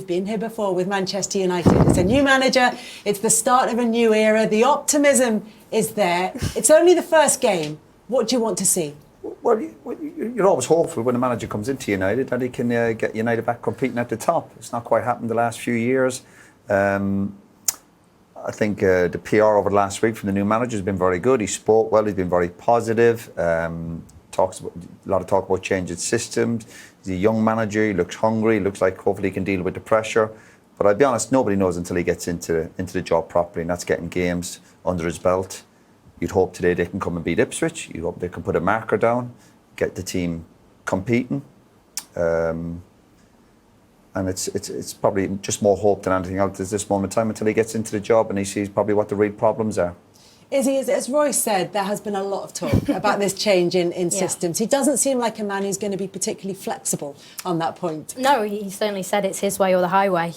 We've been here before with Manchester United. It's a new manager. It's the start of a new era. The optimism is there. It's only the first game. What do you want to see? Well, you're always hopeful when a manager comes into United that he can get United back competing at the top. It's not quite happened the last few years. I think the PR over the last week from the new manager has been very good. He spoke well. He's been very positive. Talks about, a lot of talk about changing systems. He's a young manager. He looks hungry. He looks like hopefully he can deal with the pressure. But I'll be honest, nobody knows until he gets into the job properly, and that's getting games under his belt. You'd hope today they can come and beat Ipswich. You hope they can put a marker down, get the team competing. And it's probably just more hope than anything else at this moment in time until he gets into the job and he sees probably what the real problems are. Izzy, as Roy said, there has been a lot of talk about this change in systems. He doesn't seem like a man who's going to be particularly flexible on that point. No, he certainly said it's his way or the highway.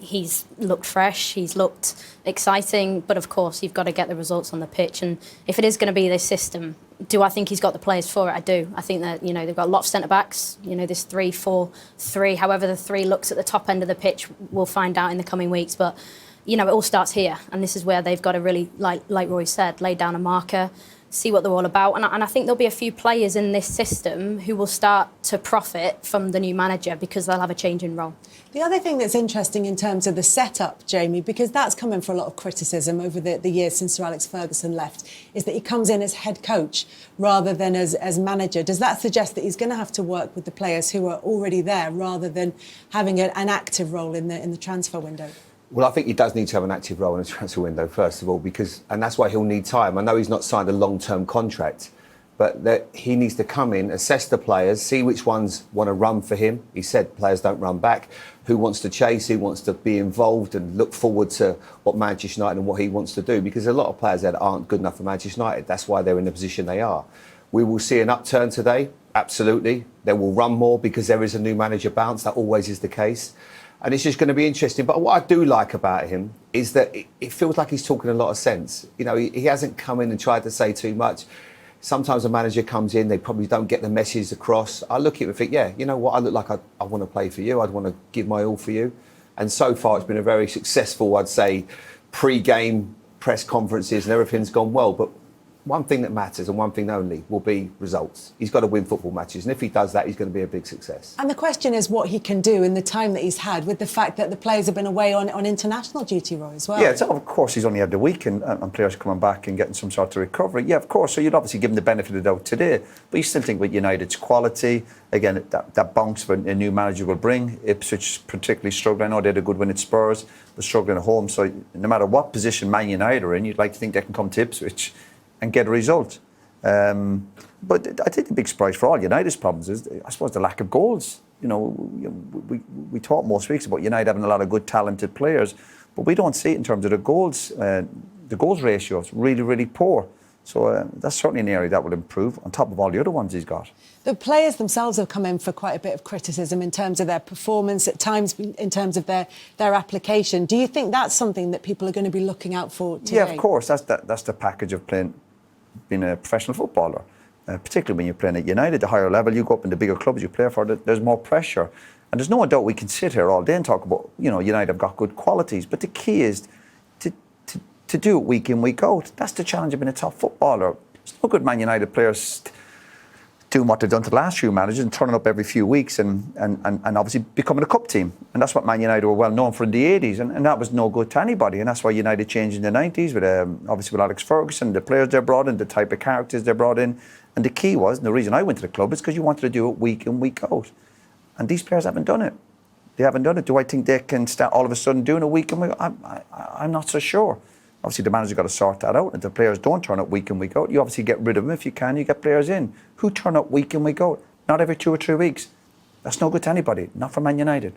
He's looked fresh, he's looked exciting, but of course you've got to get the results on the pitch. And if it is going to be this system, do I think he's got the players for it? I do. I think that, they've got a lot of centre-backs, this 3-4-3, however the three looks at the top end of the pitch, we'll find out in the coming weeks. But it all starts here, and this is where they've got to really, like Roy said, lay down a marker, see what they're all about. And I think there'll be a few players in this system who will start to profit from the new manager because they'll have a change in role. The other thing that's interesting in terms of the setup, Jamie, because that's come in for a lot of criticism over the years since Sir Alex Ferguson left, is that he comes in as head coach rather than as manager. Does that suggest that he's going to have to work with the players who are already there rather than having an active role in the transfer window? Well, I think he does need to have an active role in the transfer window, first of all, and that's why he'll need time. I know he's not signed a long-term contract, but that he needs to come in, assess the players, see which ones want to run for him. He said players don't run back. Who wants to chase, who wants to be involved and look forward to what Manchester United and what he wants to do, because a lot of players that aren't good enough for Manchester United. That's why they're in the position they are. We will see an upturn today, absolutely. They will run more because there is a new manager bounce. That always is the case. And it's just going to be interesting. But what I do like about him is that it feels like he's talking a lot of sense. He hasn't come in and tried to say too much. Sometimes a manager comes in, they probably don't get the message across. I look at him and think, yeah, you know what, I look like I want to play for you. I'd want to give my all for you. And so far, it's been a very successful, I'd say, pre-game press conferences and everything's gone well. But one thing that matters and one thing only will be results. He's got to win football matches, and if he does that, he's going to be a big success. And the question is what he can do in the time that he's had with the fact that the players have been away on international duty, Roy, as well. Yeah, so of course he's only had the week and players coming back and getting some sort of recovery. Yeah, of course, so you'd obviously give him the benefit of the doubt today. But you still think with United's quality, again, that bounce a new manager will bring. Ipswich particularly struggling. I know they had a good win at Spurs, but struggling at home. So no matter what position Man United are in, you'd like to think they can come to Ipswich and get a result. But I think the big surprise for all United's problems is, I suppose, the lack of goals. We talk most weeks about United having a lot of good, talented players, but we don't see it in terms of the goals. The goals ratio is really, really poor. So that's certainly an area that will improve on top of all the other ones he's got. The players themselves have come in for quite a bit of criticism in terms of their performance, at times in terms of their application. Do you think that's something that people are going to be looking out for today? Yeah, of course. That's the package of being a professional footballer, particularly when you're playing at United. The higher level you go up in, the bigger clubs you play for, there's more pressure. And there's no doubt we can sit here all day and talk about, United have got good qualities, but the key is to do it week in, week out. That's the challenge of being a top footballer. It's no good Man United players doing what they've done to the last few managers and turning up every few weeks and obviously becoming a cup team. And that's what Man United were well known for in the 80s, and that was no good to anybody. And that's why United changed in the 90s with obviously with Alex Ferguson, the players they brought in, the type of characters they brought in. And the key was, and the reason I went to the club is because you wanted to do it week in, week out. And these players haven't done it. They haven't done it. Do I think they can start all of a sudden doing it week in, week out? I'm not so sure. Obviously, the manager's got to sort that out. If the players don't turn up week in, week out, you obviously get rid of them if you can. You get players in who turn up week in, week out. Not every 2 or 3 weeks. That's no good to anybody. Not for Man United.